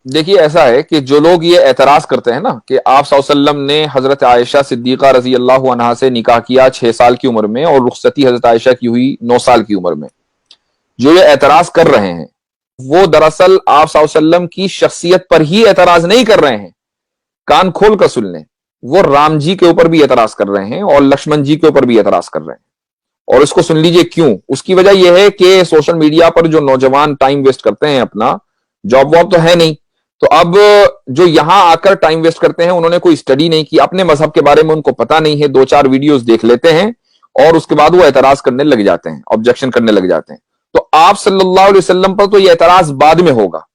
देखिए ऐसा है कि जो लोग ये एतराज करते हैं ना कि आप सल्लल्लाहु अलैहि वसल्लम ने हजरत आयशा सिद्दीका रजी अल्लाह अन्हा से निकाह किया 6 साल की उम्र में और रुखसती हजरत आयशा की हुई 9 साल की उम्र में, जो ये एतराज कर रहे हैं वो दरअसल आप सल्लल्लाहु अलैहि वसल्लम की शख्सियत पर ही एतराज नहीं कर रहे हैं। कान खोल कर सुन लें, वो राम जी के ऊपर भी एतराज कर रहे हैं और लक्ष्मण जी के ऊपर भी एतराज कर रहे हैं। और इसको सुन लीजिए क्यों। उसकी वजह यह है कि सोशल मीडिया पर जो नौजवान टाइम वेस्ट करते हैं, अपना जॉब वॉब तो है नहीं, तो अब जो यहां आकर टाइम वेस्ट करते हैं उन्होंने कोई स्टडी नहीं की, अपने मजहब के बारे में उनको पता नहीं है, 2-4 वीडियोस देख लेते हैं और उसके बाद वो एतराज करने लग जाते हैं, ऑब्जेक्शन करने लग जाते हैं। तो आप सल्लल्लाहु अलैहि वसल्लम पर तो ये एतराज बाद में होगा,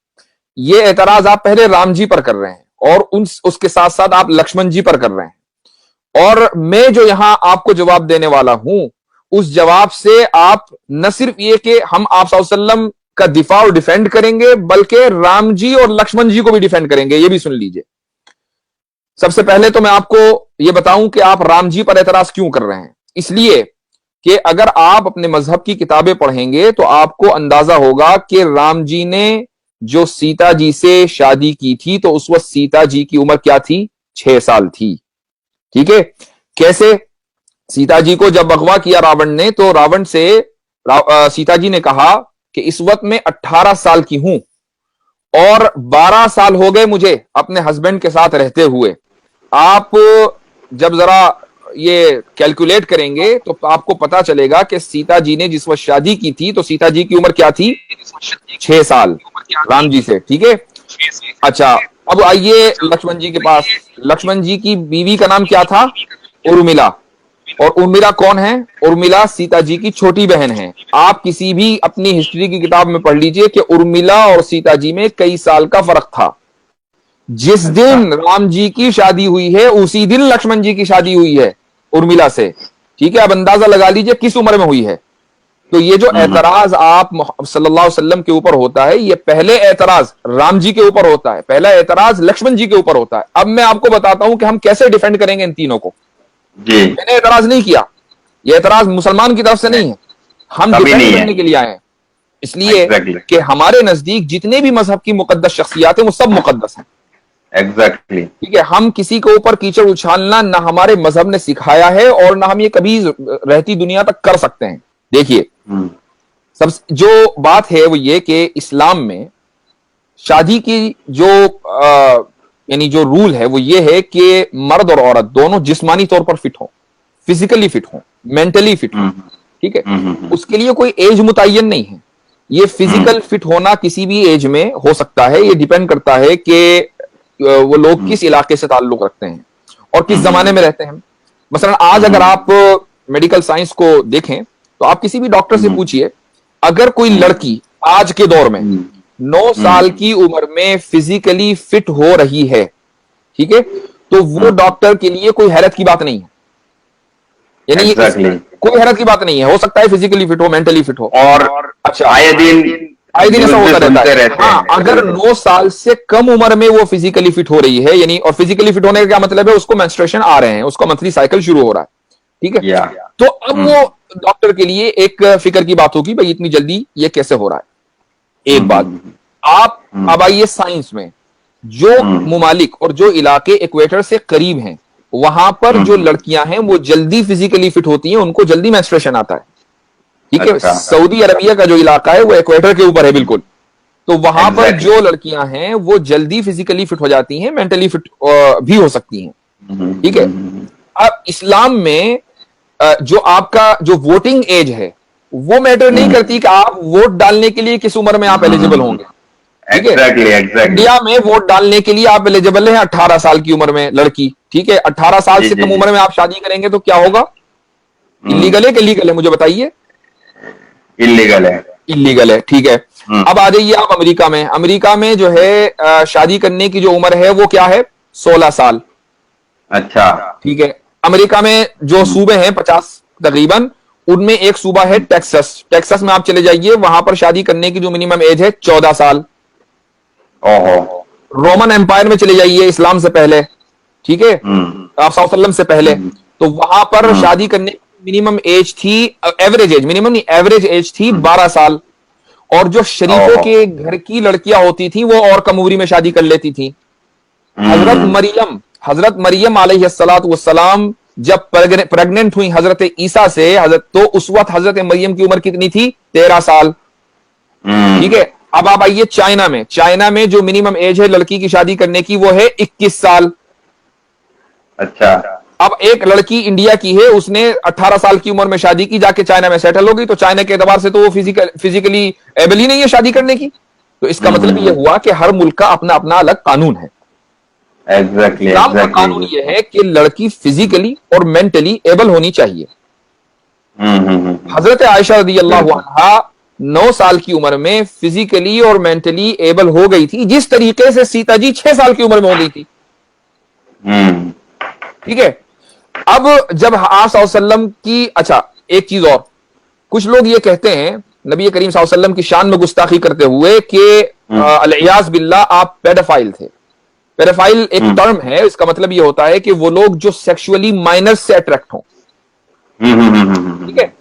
ये एतराज आप पहले राम जी पर कर रहे हैं और उसके साथ साथ आप लक्ष्मण जी पर कर रहे हैं। और मैं जो यहां आपको जवाब देने वाला हूं, उस जवाब से आप न सिर्फ ये कि हम आप सल्लल्लाहु अलैहि वसल्लम का दिफा और डिफेंड करेंगे, बल्कि राम जी और लक्ष्मण जी को भी डिफेंड करेंगे। ये भी सुन लीजिए। सबसे पहले तो मैं आपको यह बताऊं कि आप राम जी पर एतराज क्यों कर रहे हैं। इसलिए कि अगर आप अपने मजहब की किताबें पढ़ेंगे तो आपको अंदाजा होगा कि राम जी ने जो सीता जी से शादी की थी तो उस वक्त सीता जी की उम्र क्या थी? 6 साल थी। ठीक है। कैसे? सीता जी को जब अगवा किया रावण ने, तो रावण से सीता जी ने कहा कि इस वक्त मैं 18 साल की हूं और 12 साल हो गए मुझे अपने हस्बैंड के साथ रहते हुए। आप जब जरा ये कैलकुलेट करेंगे तो आपको पता चलेगा कि सीता जी ने जिस वक्त शादी की थी तो सीता जी की उम्र क्या थी? 6 साल राम जी से। ठीक है। अच्छा, अब आइए लक्ष्मण जी के पास। लक्ष्मण जी की बीवी का नाम क्या था? उर्मिला। और उर्मिला कौन है? उर्मिला सीता जी की छोटी बहन है। आप किसी भी अपनी हिस्ट्री की किताब में पढ़ लीजिए कि उर्मिला और सीता जी में कई साल का फर्क था। जिस दिन राम जी की शादी हुई है उसी दिन लक्ष्मण जी की शादी हुई है उर्मिला से। ठीक है। अब अंदाजा लगा लीजिए किस उम्र में हुई है। तो ये जो एतराज आप सल्लल्लाहु अलैहि वसल्लम के ऊपर होता है, ये पहले एतराज राम जी के ऊपर होता है, पहला एतराज लक्ष्मण जी के ऊपर होता है। अब मैं आपको बताता हूं कि हम कैसे डिफेंड करेंगे इन तीनों को। जी। मैंने एतराज नहीं किया, ये एतराज मुसलमान की तरफ से नहीं है, हम डिफेंड करने के लिए आए हैं। इसलिए कि हमारे नजदीक जितने भी मजहब की मुकद्दस शख्सियात हैं वो सब मुकद्दस हैं। एग्जैक्टली। ठीक है। हम किसी के ऊपर कीचड़ उछालना ना हमारे मजहब ने सिखाया है और ना हम ये कभी रहती दुनिया तक कर सकते हैं। देखिए, सब जो बात है वो ये कि इस्लाम में शादी की जो यानी जो रूल है वो ये है कि मर्द और औरत दोनों जिस्मानी तौर पर फिट हो, फिजिकली फिट हो, मेंटली फिट हो। ठीक है। उसके लिए कोई एज मुतय्यन नहीं है। ये फिजिकल फिट होना किसी भी एज में हो सकता है। ये डिपेंड करता है कि वो लोग किस इलाके से ताल्लुक रखते हैं और किस जमाने में रहते हैं। मसलन आज अगर आप मेडिकल साइंस को देखें तो आप किसी भी डॉक्टर से पूछिए, अगर कोई लड़की आज के दौर में 9 साल की उम्र में फिजिकली फिट हो रही है, ठीक है, तो वो डॉक्टर के लिए कोई हैरत की बात नहीं है। यानी कोई हैरत की बात नहीं है। हो सकता है फिजिकली फिट हो, मेंटली फिट हो। और अच्छा, आए दिन ऐसा होता रहता है। हाँ, अगर 9 साल से कम उम्र में वो फिजिकली फिट हो रही है, यानी, और फिजिकली फिट होने का क्या मतलब है? उसको मेंस्ट्रुएशन आ रहे हैं, उसका मंथली साइकिल शुरू हो रहा है। ठीक है। तो अब वो डॉक्टर के लिए एक फिक्र की बात होगी, भाई इतनी जल्दी ये कैसे हो रहा है। एक बात। आप अब आइए साइंस में, जो मुमालिक और जो इलाके इक्वेटर से करीब हैं वहां पर जो लड़कियां हैं वो जल्दी फिजिकली फिट होती हैं, उनको जल्दी मेंस्ट्रुएशन आता है। ठीक है। सऊदी अरबिया का जो इलाका है वो इक्वेटर के ऊपर है बिल्कुल। तो वहां पर जो लड़कियां हैं वो जल्दी फिजिकली फिट हो जाती हैं, मेंटली फिट भी हो सकती हैं। ठीक है। अब इस्लाम में जो आपका जो वोटिंग एज है वो मैटर नहीं करती कि आप वोट डालने के लिए किस उम्र में आप एलिजिबल होंगे। ठीक है। इंडिया में वोट डालने के लिए आप एलिजिबल हैं 18 साल की उम्र में लड़की। ठीक है। 18 साल से कम उम्र में आप शादी करेंगे तो क्या होगा? इलीगल है कि लीगल है? मुझे बताइए। इलीगल है। इलीगल है। ठीक है। अब आ जाइए आप अमेरिका में। अमेरिका में जो है शादी करने की जो उम्र है वो क्या है? 16 साल। अच्छा। ठीक है। अमेरिका में जो सूबे हैं 50 तकरीबन, उनमें एक सूबा है टेक्सास। टेक्सास में आप चले जाइए, वहां पर शादी करने की जो मिनिमम एज है 14 साल। ओहो। रोमन एम्पायर में चले जाइए, इस्लाम से पहले, ठीक है, आप सल्लल्लाहु अलैहि वसल्लम से पहले, तो वहां पर शादी करने की मिनिमम एज थी, एवरेज एज, मिनिमम नहीं, एवरेज एज थी 12 साल। और जो शरीफों के घर की लड़कियां होती थी वो और कम उम्री में शादी कर लेती थी। हजरत मरियम अलैहिस्सलातु वस्सलाम जब प्रेग्नेंट हुई हजरत ईसा से, तो उस वक्त हजरत मरियम की उम्र कितनी थी? 13 साल। ठीक है। अब आप आइए चाइना में जो मिनिमम एज है लड़की की शादी करने की वो है 21 साल। अच्छा। अब एक लड़की इंडिया की है, उसने 18 साल की उम्र में शादी की, जाके चाइना में सेटल हो गई, तो चाइना के एतबार से तो वो फिजिकली एबल ही नहीं है शादी करने की। तो इसका मतलब यह हुआ कि हर मुल्क का अपना अपना अलग कानून है। इस्लाम का कानून यह है कि लड़की फिजिकली और मेंटली एबल होनी चाहिए। हजरत आयशा रदियल्लाहु अन्हा 9 साल की उम्र में फिजिकली और मेंटली एबल हो गई थी, जिस तरीके से सीता जी 6 साल की उम्र में हो गई थी। ठीक है। अब जब आप सल्लल्लाहु अलैहि वसल्लम की, अच्छा एक चीज और, कुछ लोग ये कहते हैं नबी करीम सल्लल्लाहु अलैहि वसल्लम की शान में गुस्ताखी करते हुए कि अलियाज बिल्लाह आप पेडोफाइल थे। पेडोफाइल एक टर्म है, इसका मतलब ये होता है कि वो लोग जो सेक्सुअली माइनर्स से अट्रैक्ट हों। ठीक है।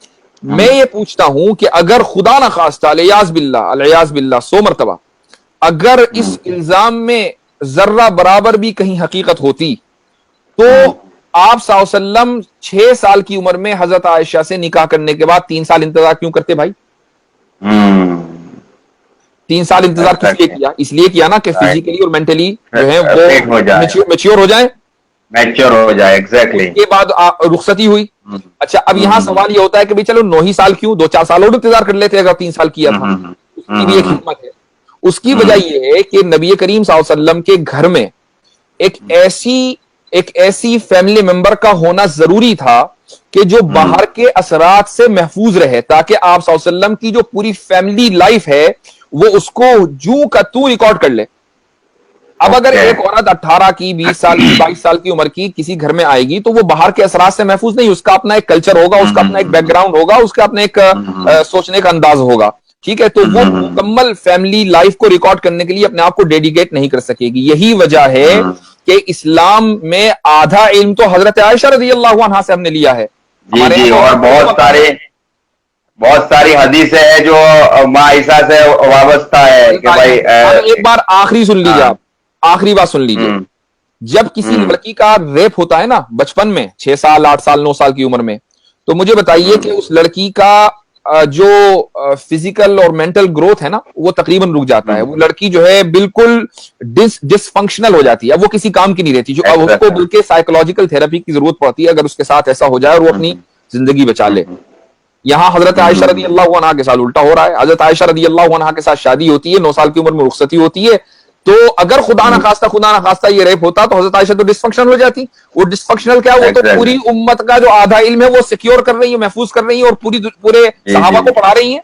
मैं ये पूछता हूं कि अगर खुदा ना खास्ता अलियाज बिल्लाह 100 मरतबा अगर इस इल्जाम में जर्रा बराबर भी कहीं हकीकत होती, तो आप सल्लल्लाहु अलैहि वसल्लम 6 साल की उम्र में हजरत आयशा से निकाह करने के बाद 3 साल इंतजार क्यों करते भाई? 3 साल इंतजार किस लिए किया? इसलिए किया ना कि फिजिकली और मेंटली जो है वो मैच्योर हो जाए। एग्जैक्टली। उसके बाद रुखसती हुई। अच्छा, अब यहां सवाल ये होता है कि भाई चलो 9 ही साल क्यों, 2-4 साल और इंतजार कर लेते अगर 3 साल किया था। उसकी भी एक हिकमत है। उसकी वजह यह है कि नबी करीम सल्लल्लाहु अलैहि वसल्लम के घर में एक ऐसी फैमिली मेंबर का होना जरूरी था कि जो बाहर के असरात से महफूज रहे, ताकि आप सल्लल्लाहु अलैहि वसल्लम की जो पूरी फैमिली लाइफ है वो उसको जू का तू रिकॉर्ड कर ले। अब अगर एक औरत 18 की, 20 साल की, 22 साल की उम्र की किसी घर में आएगी तो वो बाहर के असरात से महफूज नहीं, उसका अपना एक कल्चर होगा, उसका अपना एक बैकग्राउंड होगा, उसका अपना एक सोचने का अंदाज होगा। ठीक है। तो वो मुकम्मल फैमिली लाइफ को रिकॉर्ड करने के लिए अपने आप को डेडिकेट नहीं कर सकेगी। यही वजह है कि इस्लाम में आधा इल्म तो हजरत आयशा रज़ियल्लाहु अन्हा से हमने लिया है। जी, और बहुत सारी हदीसें है जो माँ आयशा से वाबस्ता है कि भाई एक बार आखिरी सुन लीजिए, आप आखिरी बात सुन लीजिए। जब किसी लड़की का रेप होता है ना बचपन में, 6 साल, 8 साल, 9 साल की उम्र में, तो मुझे बताइए कि उस लड़की का जो फिजिकल और मेंटल ग्रोथ है ना वो तकरीबन रुक जाता है। वो लड़की जो है बिल्कुल डिसफंक्शनल हो जाती है, अब वो किसी काम की नहीं रहती। जो अब उसको बल्कि साइकोलॉजिकल थेरेपी की जरूरत पड़ती है अगर उसके साथ ऐसा हो जाए और वो अपनी जिंदगी बचा ले। यहां हजरत आयशा रज़ियल्लाहु अन्हा के साथ उल्टा हो रहा है। हजरत आयशा रज़ियल्लाहु अन्हा के साथ शादी होती है, 9 साल की उम्र में रुखसती होती है। तो अगर खुदा ना खास्ता ये रेप होता तो हजरत आयशा तो डिसफंक्शनल हो जाती। वो डिसफंक्शनल क्या, वो तो पूरी उम्मत का जो आधा इल्म है वो सिक्योर कर रही है, महफूज कर रही है और पूरे सहाबा को पढ़ा रही है।